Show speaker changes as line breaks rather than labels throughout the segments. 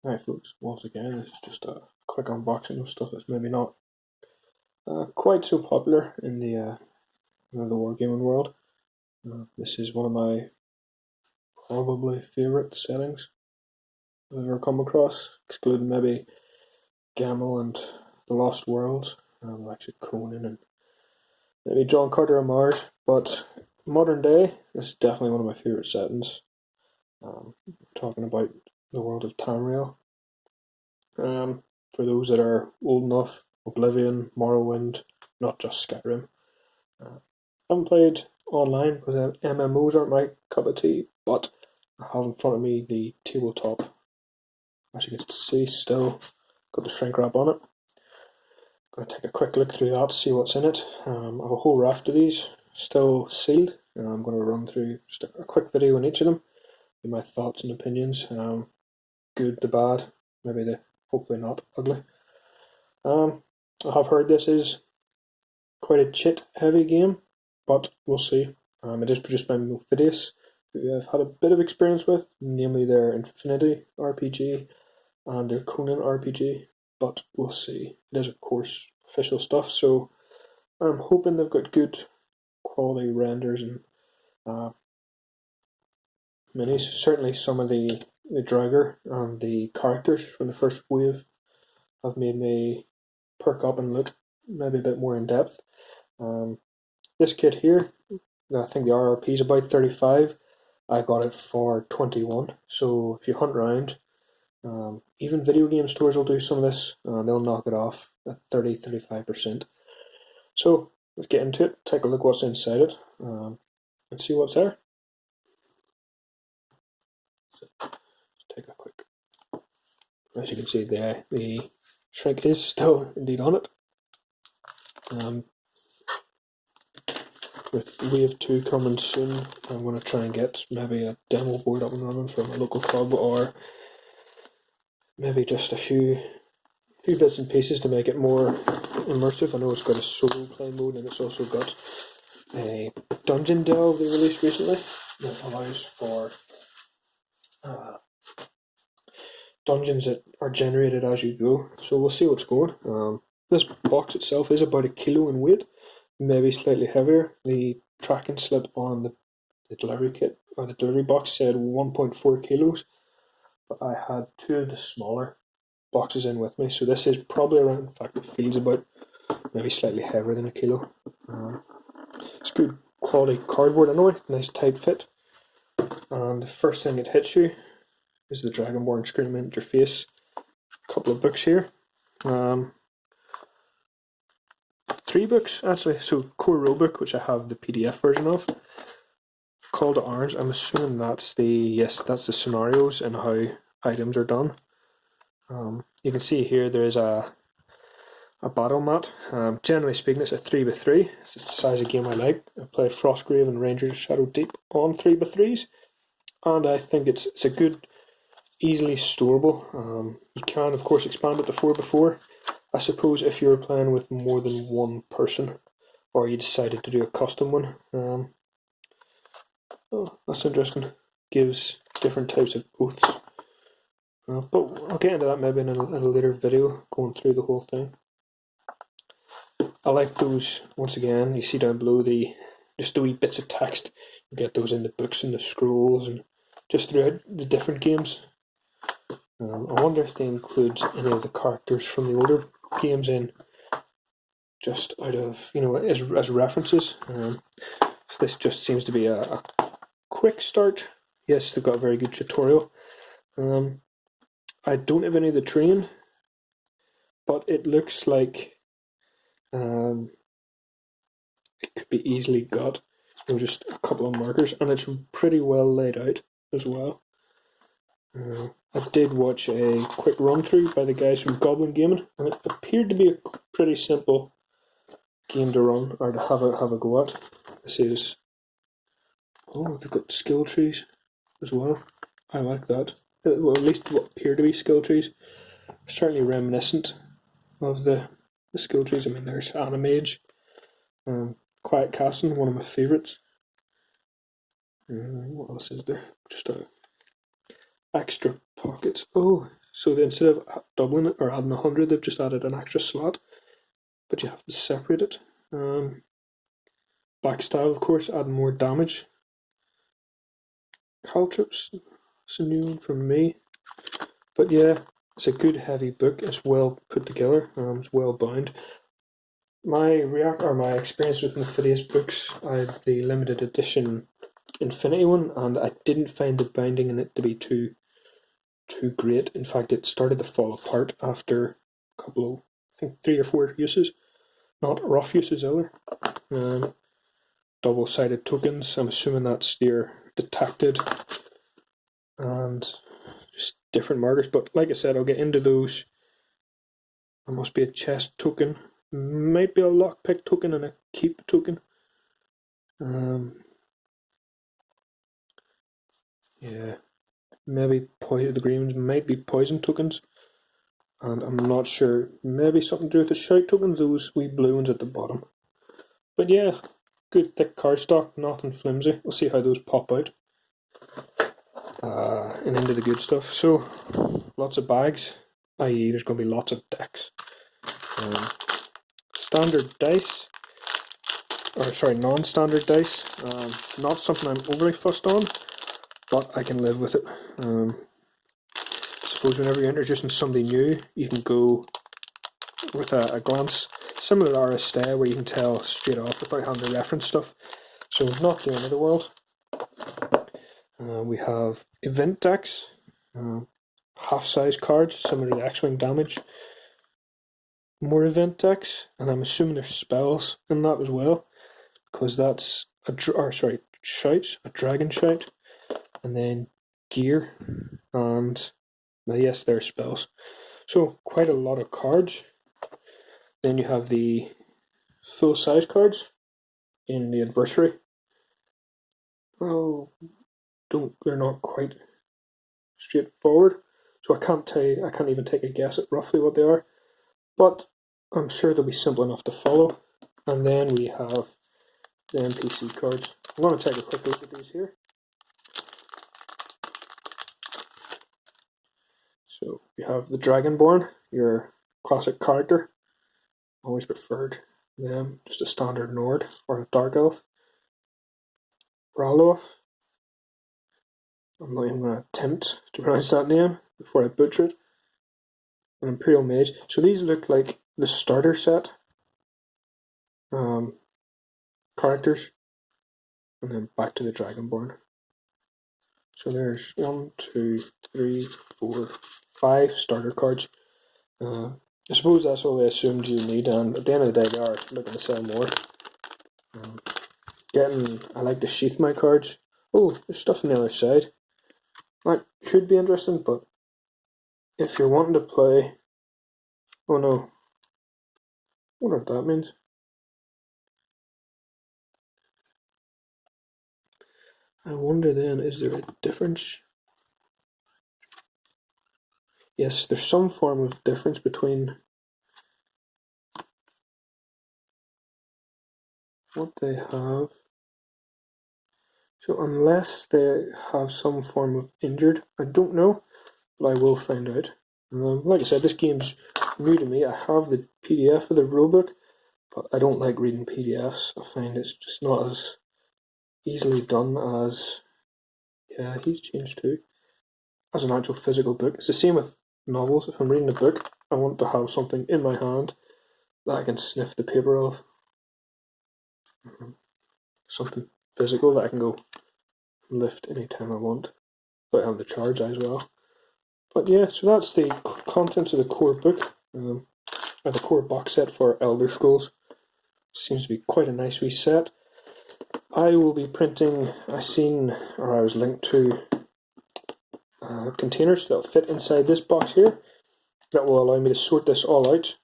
Hi folks, once again this is just a quick unboxing of stuff that's maybe not quite so popular in the wargaming world. This is one of my probably favourite settings I've ever come across, excluding maybe Gamel and the Lost Worlds, actually Conan and maybe John Carter of Mars, but modern day this is definitely one of my favourite settings. Talking about the world of Tamriel. For those that are old enough, Oblivion, Morrowind, not just Skyrim. I haven't played online because MMOs aren't my cup of tea, but I have in front of me the tabletop. As you can see, still got the shrink wrap on it. Going to take a quick look through that, see what's in it. I have a whole raft of these, still sealed. I'm going to run through just a quick video on each of them, with my thoughts and opinions. Good, the bad, maybe the hopefully not ugly. I have heard this is quite a cheat heavy game, but we'll see. It is produced by Modiphius, who I've had a bit of experience with, namely their Infinity RPG and their Conan RPG, but we'll see. It is of course official stuff, so I'm hoping they've got good quality renders and minis. Certainly some of the Draugr and the characters from the first wave have made me perk up and look maybe a bit more in depth. This kit here, I think the RRP is about 35. I got it for 21. So if you hunt around, even video game stores will do some of this. They'll knock it off at 30-35%. So let's get into it. Take a look what's inside it. And see what's there. So let's take a quick. As you can see, the shrink is still indeed on it. With Wave 2 coming soon, I'm going to try and get maybe a demo board up and running from a local club, or maybe just a few bits and pieces to make it more immersive. I know it's got a solo play mode, and it's also got a dungeon delve they released recently that allows for dungeons that are generated as you go. So we'll see what's going. This box itself is about 1 kilo in weight, maybe slightly heavier. The tracking slip on the delivery kit or the delivery box said 1.4 kilos, but I had 2 of the smaller boxes in with me, so this is probably around. In fact, it feels about maybe slightly heavier than 1 kilo. It's good quality cardboard anyway, nice tight fit. And the first thing that hits you is the Dragonborn Scream interface. A couple of books here. 3 books actually. So core rulebook, which I have the PDF version of. Call to Arms. I'm assuming that's the scenarios and how items are done. You can see here there is a battle mat. Generally speaking, it's a 3x3. It's the size of game I like. I play Frostgrave and Rangers Shadow Deep on 3x3s, and I think it's a good, easily storable. You can of course expand it to 4x4. I suppose if you're playing with more than one person, or you decided to do a custom one. Oh, that's interesting. Gives different types of oaths. But I'll get into that maybe in a later video, going through the whole thing. I like those, once again, you see down below just the wee bits of text. You get those in the books and the scrolls and just throughout the different games. I wonder if they include any of the characters from the older games in, just out of, as references. So this just seems to be a quick start. Yes, they've got a very good tutorial. I don't have any of the terrain, but it looks like it could be easily got. Just a couple of markers, and it's pretty well laid out as well. I did watch a quick run through by the guys from Goblin Gaming, and it appeared to be a pretty simple game to run or to have a go at. This is they've got skill trees as well. I like that. Well, at least what appear to be skill trees. Certainly reminiscent of the skill trees. I mean, there's Animage, Quiet Castle, one of my favourites. What else is there? Just extra pockets. Oh, So instead of doubling it or adding 100, they've just added an extra slot, but you have to separate it. Back style, of course, adding more damage. Caltrops, it's a new one from me. But yeah, it's a good heavy book. It's well put together. It's well bound. My experience with Modiphius books, I have the limited edition Infinity one, and I didn't find the binding in it to be too great. In fact, it started to fall apart after a couple of, I think, 3 or 4 uses. Not rough uses either. Double-sided tokens. I'm assuming that's your detected and just different markers. But like I said, I'll get into those. There must be a chest token. Might be a lockpick token and a keep token. Yeah, maybe the green ones might be poison tokens, and I'm not sure. Maybe something to do with the shout tokens, those wee blue ones at the bottom. But yeah, good thick cardstock, nothing flimsy. We'll see how those pop out. And into the good stuff. So, lots of bags, i.e. there's going to be lots of decks. Standard dice, or sorry, non-standard dice. Not something I'm overly fussed on, but I can live with it. I suppose whenever you're introducing somebody new, you can go with a glance, similar to Aristay, where you can tell straight off without having to reference stuff. So not the end of the world. We have event decks, half-size cards, similar to X-Wing damage. More event decks, and I'm assuming there's spells in that as well, because that's a dragon shout, and then gear, and well, yes, there's spells. So quite a lot of cards. Then you have the full-size cards in the adversary. Well, they're not quite straightforward, so I can't even take a guess at roughly what they are, but I'm sure they'll be simple enough to follow. And then we have the NPC cards. I'm going to take a quick look at these here. So you have the Dragonborn, your classic character. Always preferred them, just a standard Nord or a Dark Elf. Ralof. I'm not even going to attempt to pronounce that name before I butcher it. An Imperial Mage. So these look like the starter set characters, and then back to the Dragonborn. So there's 1, 2, 3, 4, 5 starter cards. I suppose that's all they assumed you need, and at the end of the day, they are looking to sell more. I like to sheath my cards. Oh, there's stuff on the other side. That could be interesting, but if you're wanting to play... Oh no. I wonder what that means. I wonder then, is there a difference? Yes, there's some form of difference between what they have. So unless they have some form of injured, I don't know, but I will find out. Like I said, this game's new to me. I have the PDF of the rulebook, but I don't like reading PDFs. I find it's just not as easily done as... Yeah, he's changed too. As an actual physical book. It's the same with novels. If I'm reading a book, I want to have something in my hand that I can sniff the paper off. Something physical that I can go lift anytime I want without having to charge as well. But yeah, so that's the contents of the core book, and the core box set for Elder Scrolls. Seems to be quite a nice wee set. I will be printing, I was linked to containers that will fit inside this box here that will allow me to sort this all out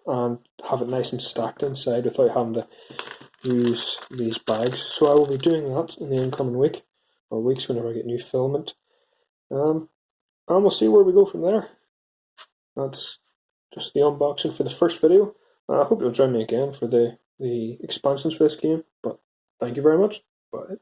and have it nice and stacked inside without having to use these bags. So I will be doing that in the incoming week, or weeks whenever I get new filament. And we'll see where we go from there. That's just the unboxing for the first video. I hope you'll join me again for the expansions for this game, but thank you very much. Bye.